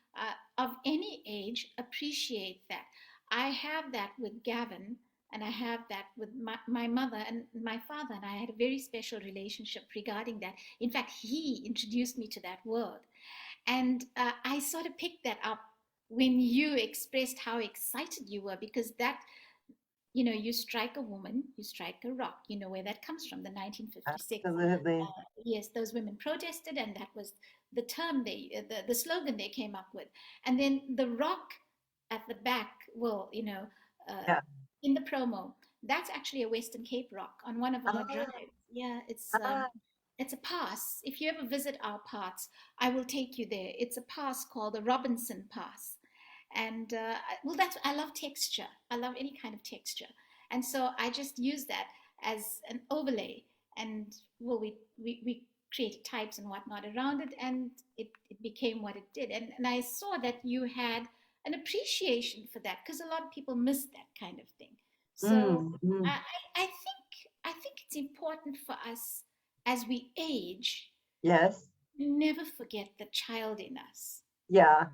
of any age appreciate that. I have that with Gavin, and I have that with my mother and my father, and I had a very special relationship regarding that. In fact, he introduced me to that world. And I sort of picked that up when you expressed how excited you were, because that, you strike a woman, you strike a rock. You know where that comes from, the 1956. Absolutely. Yes, those women protested, and that was the term the slogan they came up with. And then the rock at the back, well, Yeah. in the promo, that's actually a Western Cape rock on one of our drives. Yeah, Ah, it's a pass. If you ever visit our parts, I will take you there. It's a pass called the Robinson Pass. And well, I love texture. I love any kind of texture. And so I just use that as an overlay. And well, we created types and whatnot around it, and it became what it did. And I saw that you had an appreciation for that, because a lot of people miss that kind of thing. So I, I, I think it's important for us as we age, yes. never forget the child in us. Yeah.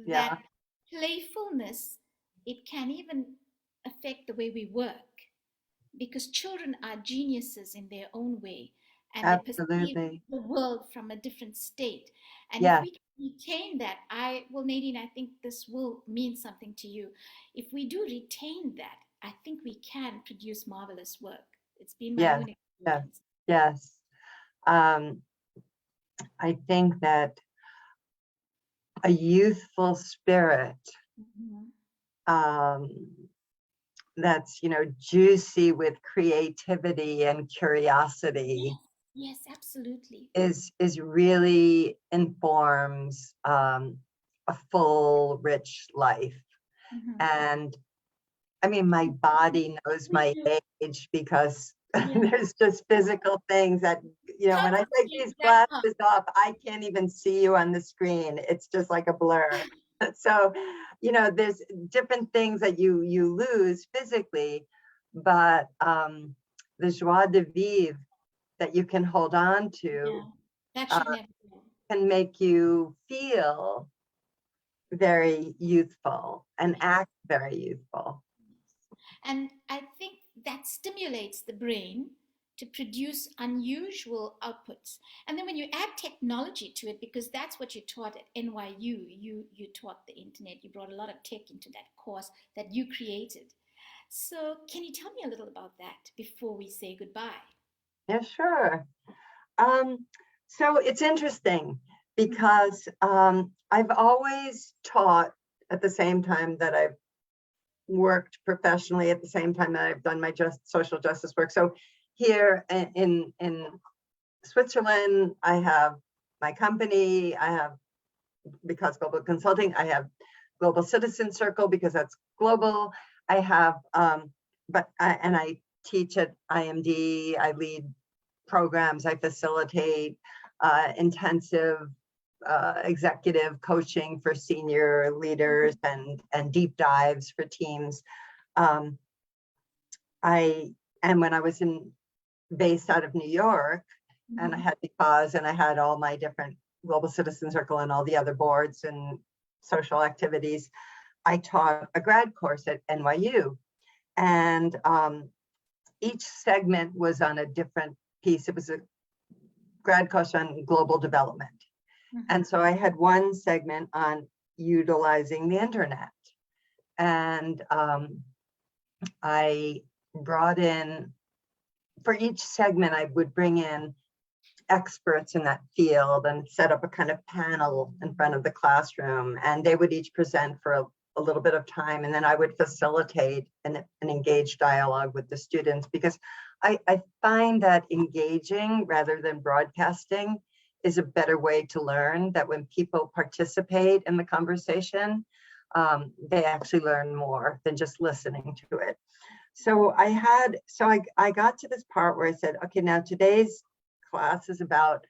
That Yeah. playfulness, it can even affect the way we work, because children are geniuses in their own way, and they perceive Absolutely. the world from a different state. And if Yeah. we can retain that, Nadine, I think this will mean something to you. If we do retain that, I think we can produce marvelous work. It's been my Yes. own Yes. experience. Yes. I think that a youthful spirit, um, that's, juicy with creativity and curiosity, Yes, absolutely. is really informs a full, rich life. And I mean, my body knows my age, because there's just physical things that, when I take these glasses off, I can't even see you on the screen. It's just like a blur. So, there's different things that you lose physically, but the joie de vivre that you can hold on to That should never go. can make you feel very youthful and act very youthful. And I think that stimulates the brain to produce unusual outputs. And then when you add technology to it, because that's what you taught at NYU, you taught the internet, you brought a lot of tech into that course that you created. So can you tell me a little about that before we say goodbye? Yeah, sure. So it's interesting because I've always taught at the same time that I've worked professionally, at the same time that I've done my social justice work. So here in Switzerland, I have my company, I have, because Global Consulting, I have Global Citizen Circle because that's global. I have, and I teach at IMD, I lead programs, I facilitate intensive executive coaching for senior leaders and deep dives for teams. And when I was based out of New York, and I had because, and I had all my different Global Citizen Circle and all the other boards and social activities, I taught a grad course at NYU. And each segment was on a different piece. It was a grad course on global development. And so I had one segment on utilizing the internet. And I brought in, for each segment, I would bring in experts in that field and set up a kind of panel in front of the classroom. And they would each present for a little bit of time. And then I would facilitate an engaged dialogue with the students, because I find that engaging rather than broadcasting is a better way to learn, that when people participate in the conversation, they actually learn more than just listening to it. So I got to this part where I said, okay, now today's class is about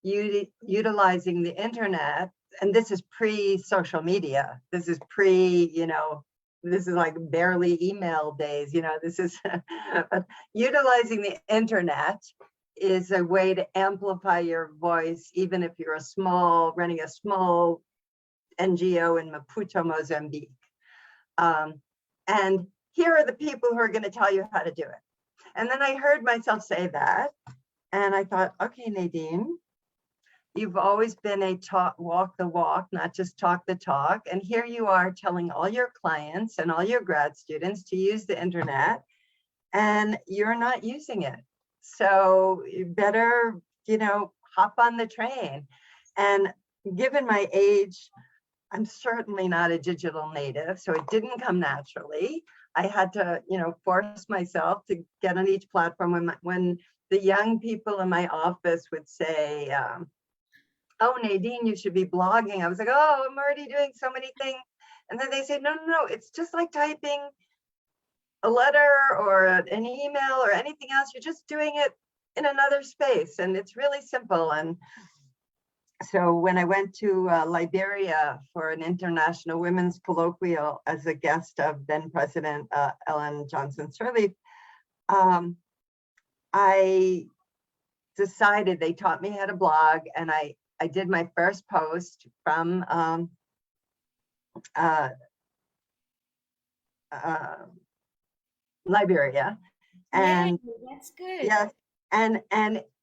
utilizing the internet. And this is pre-social media. This is this is like barely email days, this is, but utilizing the internet is a way to amplify your voice, even if you're running a small NGO in Maputo, Mozambique. And here are the people who are going to tell you how to do it. And then I heard myself say that, and I thought, okay, Nadine, you've always been a walk the walk, not just talk the talk. And here you are telling all your clients and all your grad students to use the internet, and you're not using it. So you better, hop on the train. And given my age, I'm certainly not a digital native, so it didn't come naturally. I had to, force myself to get on each platform. When the young people in my office would say, oh, Nadine, you should be blogging, I was like, oh, I'm already doing so many things. And then they say, no, it's just like typing a letter or an email or anything else. You're just doing it in another space, and it's really simple. And so when I went to Liberia for an International Women's Colloquial as a guest of then President Ellen Johnson Sirleaf, I decided, they taught me how to blog, and I did my first post from Liberia. And yay, that's good. yes, and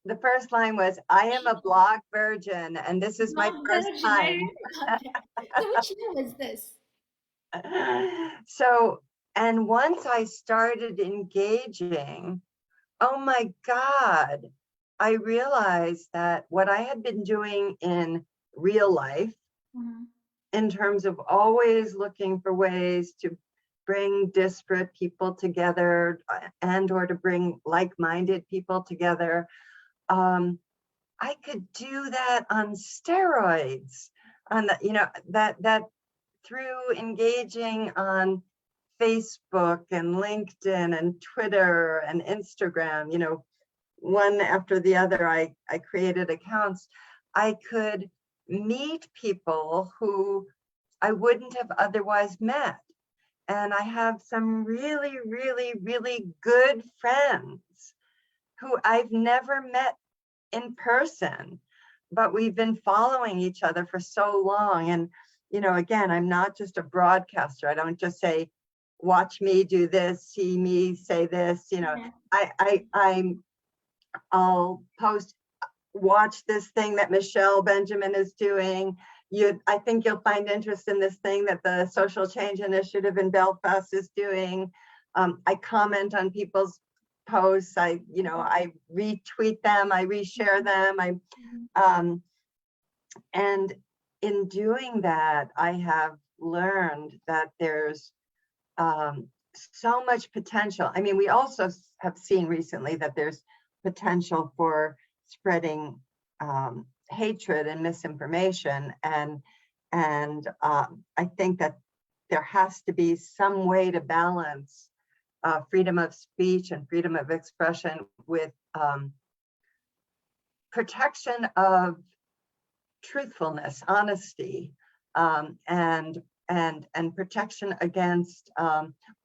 the first line was, I am a blog virgin, and this is my first time. So which year was this? So, and once I started engaging, oh my God, I realized that what I had been doing in real life, in terms of always looking for ways to bring disparate people together and or to bring like-minded people together, I could do that on steroids, on that through engaging on Facebook and LinkedIn and Twitter and Instagram, one after the other, I created accounts. I could meet people who I wouldn't have otherwise met. And I have some really, really, really good friends who I've never met in person, but we've been following each other for so long. And again, I'm not just a broadcaster. I don't just say, watch me do this, see me say this, Yeah. I'll post, watch this thing that Michelle Benjamin is doing. I think you'll find interest in this thing that the Social Change Initiative in Belfast is doing. I comment on people's posts. I retweet them, I reshare them. And in doing that, I have learned that there's so much potential. I mean, we also have seen recently that there's potential for spreading hatred and misinformation, and I think that there has to be some way to balance freedom of speech and freedom of expression with protection of truthfulness, honesty, and protection against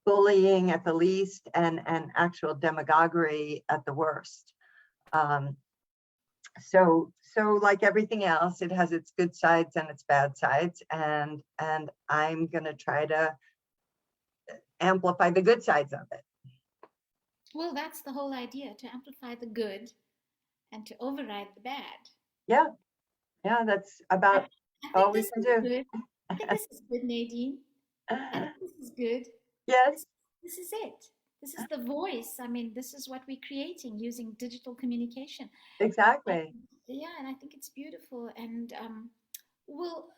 bullying at the least, and actual demagoguery at the worst. So like everything else, it has its good sides and its bad sides, and I'm gonna try to amplify the good sides of it. Well, that's the whole idea, to amplify the good and to override the bad. Yeah, that's I, about I all think we this can is do. good. I think this is good, Nadine. I think this is good. Yes, This, this is it. This is the voice. I mean, this is what we're creating using digital communication. And, exactly. yeah, and I think it's beautiful. And well,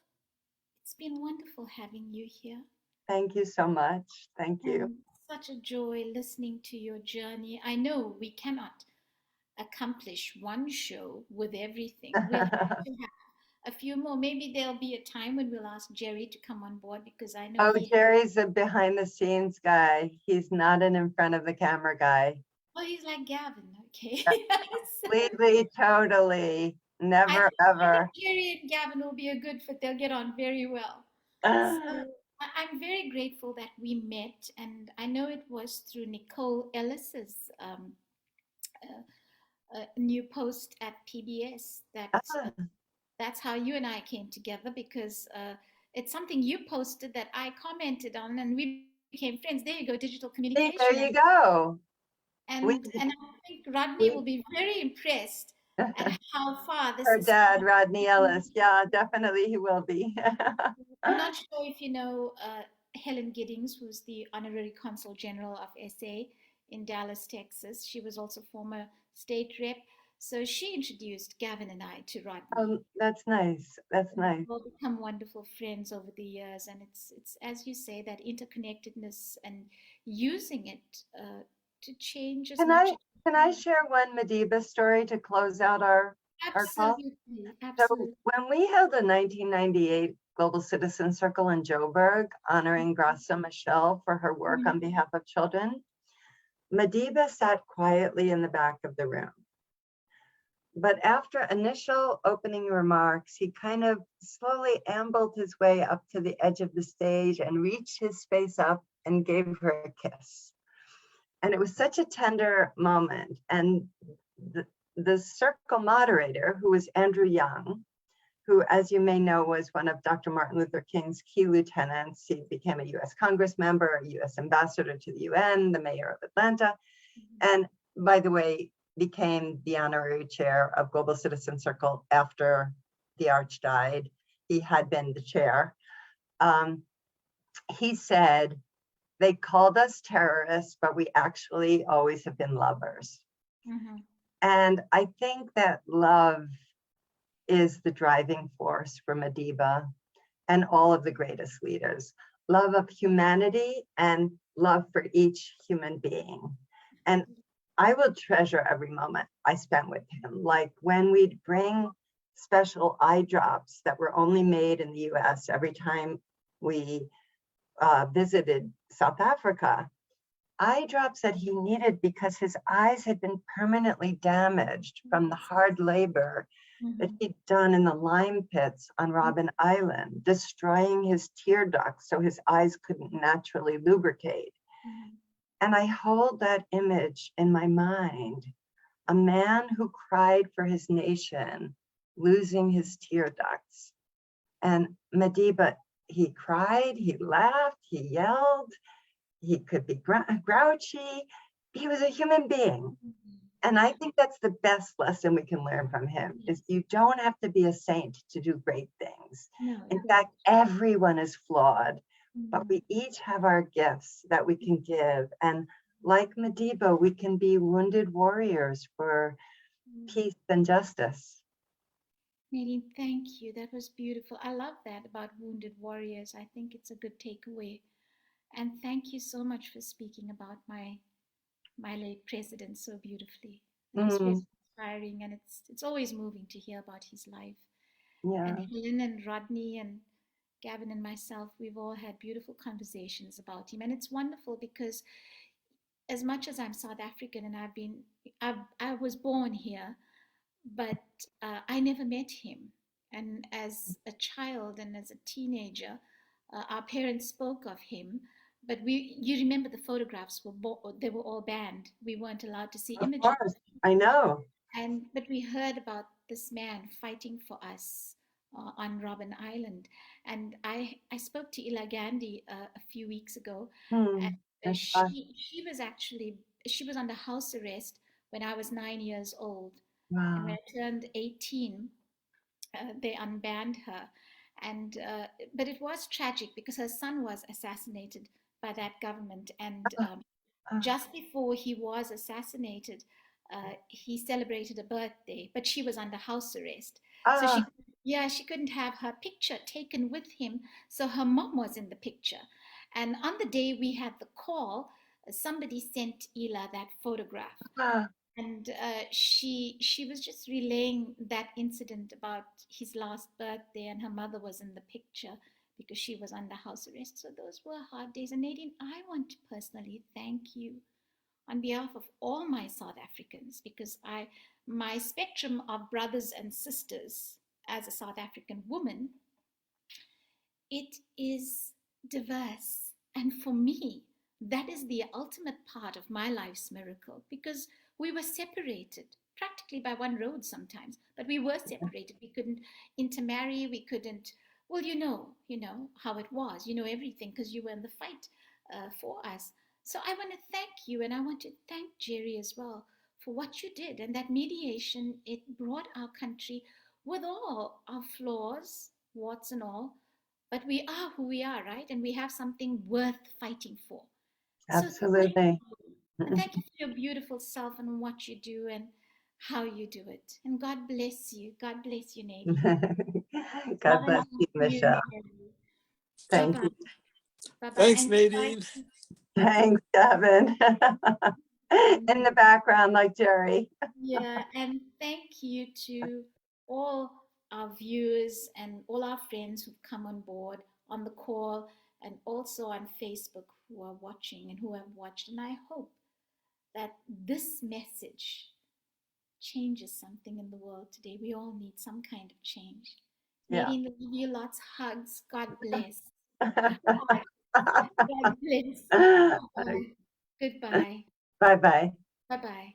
it's been wonderful having you here. Thank you so much. Thank you. And such a joy listening to your journey. I know we cannot accomplish one show with everything. We'll have to have a few more. Maybe there'll be a time when we'll ask Jerry to come on board, because I know Oh, he. Jerry's a behind the scenes guy. He's not an in front of the camera guy. Oh, he's like Gavin, okay. So, Completely, totally, I, never, I think ever. Jerry and Gavin will be a good fit. They'll get on very well. So I'm very grateful that we met, and I know it was through Nicole Ellis's new post at PBS that that's how you and I came together, because it's something you posted that I commented on, and we became friends. There you go, digital See, there communication, you go. We, and I think Rodney will we, be very impressed at how far this her is. dad, Rodney Ellis. Yeah, definitely he will be. I'm not sure if you know Helen Giddings, who's the Honorary Consul General of SA in Dallas, Texas. She was also former state rep. So she introduced Gavin and I to Rodney. That's nice. That's We've nice. all become wonderful friends over the years, and it's as you say, that interconnectedness and using it to change as Can much I as can I you share one Madiba story to close out our call? absolutely, So absolutely. when we held a 1998 Global Citizen Circle in Joburg, honoring Graça Michel for her work Mhm. on behalf of children, Madiba sat quietly in the back of the room. But after initial opening remarks, he kind of slowly ambled his way up to the edge of the stage and reached his face up and gave her a kiss. And it was such a tender moment. And the circle moderator, who was Andrew Young, who, as you may know, was one of Dr. Martin Luther King's key lieutenants. He became a US Congress member, a US ambassador to the UN, the mayor of Atlanta, and by the way, became the honorary chair of Global Citizen Circle after the Arch died. He had been the chair. He said, they called us terrorists, but we actually always have been lovers. Mhm. And I think that love is the driving force for Madiba and all of the greatest leaders. Love of humanity and love for each human being. And I will treasure every moment I spent with him. Like when we'd bring special eye drops that were only made in the US every time we visited South Africa, eye drops that he needed because his eyes had been permanently damaged from the hard labor that Mhm. he'd done in the lime pits on Robben Island, destroying his tear ducts so his eyes couldn't naturally lubricate. Mhm. And I hold that image in my mind, a man who cried for his nation, losing his tear ducts. And Madiba he cried, he laughed, he yelled, he could be grouchy. He was a human being. And I think that's the best lesson we can learn from him is you don't have to be a saint to do great things. No, In fact, everyone is flawed, but Mhm. we each have our gifts that we can give. And like Madiba, we can be wounded warriors for peace and justice. Nadine, thank you. That was beautiful. I love that about wounded warriors. I think it's a good takeaway. And thank you so much for speaking about my late president so beautifully. It was very Mm, inspiring, and it's always moving to hear about his life. And yeah. Helen and Rodney and Gavin and myself, we've all had beautiful conversations about him, and it's wonderful because as much as I'm South African and I was born here, but I never met him. And as a child and as a teenager, our parents spoke of him. But you remember the photographs they were all banned. We weren't allowed to see Of images. course, I know. But we heard about this man fighting for us on Robben Island. And I spoke to Ila Gandhi a few weeks ago, and That's fun. she was under house arrest when I was 9 years old, and when Wow. I turned 18, they unbanned her. And but it was tragic because her son was assassinated by that government, and Ah, just before he was assassinated, he celebrated a birthday, but she was under house arrest. So ah, she couldn't have her picture taken with him. So her mom was in the picture. And on the day we had the call, somebody sent Ela that photograph. ah, And she was just relaying that incident about his last birthday, and her mother was in the picture because she was under house arrest. So those were hard days. And Nadine, I want to personally thank you on behalf of all my South Africans, because my spectrum of brothers and sisters as a South African woman, it is diverse. And for me, that is the ultimate part of my life's miracle, because we were separated practically by one road sometimes, but we were separated. We couldn't intermarry. We couldn't, well, you know how it was. You know everything because you were in the fight for us. So I want to thank you, and I want to thank Jerry as well for what you did. And that mediation, it brought our country, with all our flaws, warts and all, but we are who we are, right? And we have something worth fighting for. So thank absolutely. you. And thank you for your beautiful self and what you do and how you do it. And God bless you. God bless you, Nadine. Love God and bless light you, to you, Michelle. Sherry. Bye Thank bye. you. Bye bye. Thanks, And Nadine. Thanks, Gavin. In the background, like Jerry. yeah, and thank you to all our viewers and all our friends who've come on board on the call and also on Facebook who are watching and who have watched. And I hope that this message changes something in the world today. We all need some kind of change. Yeah. Nadine, will give you lots of hugs. God bless. God bless. Bye. Goodbye. Bye bye. Bye bye.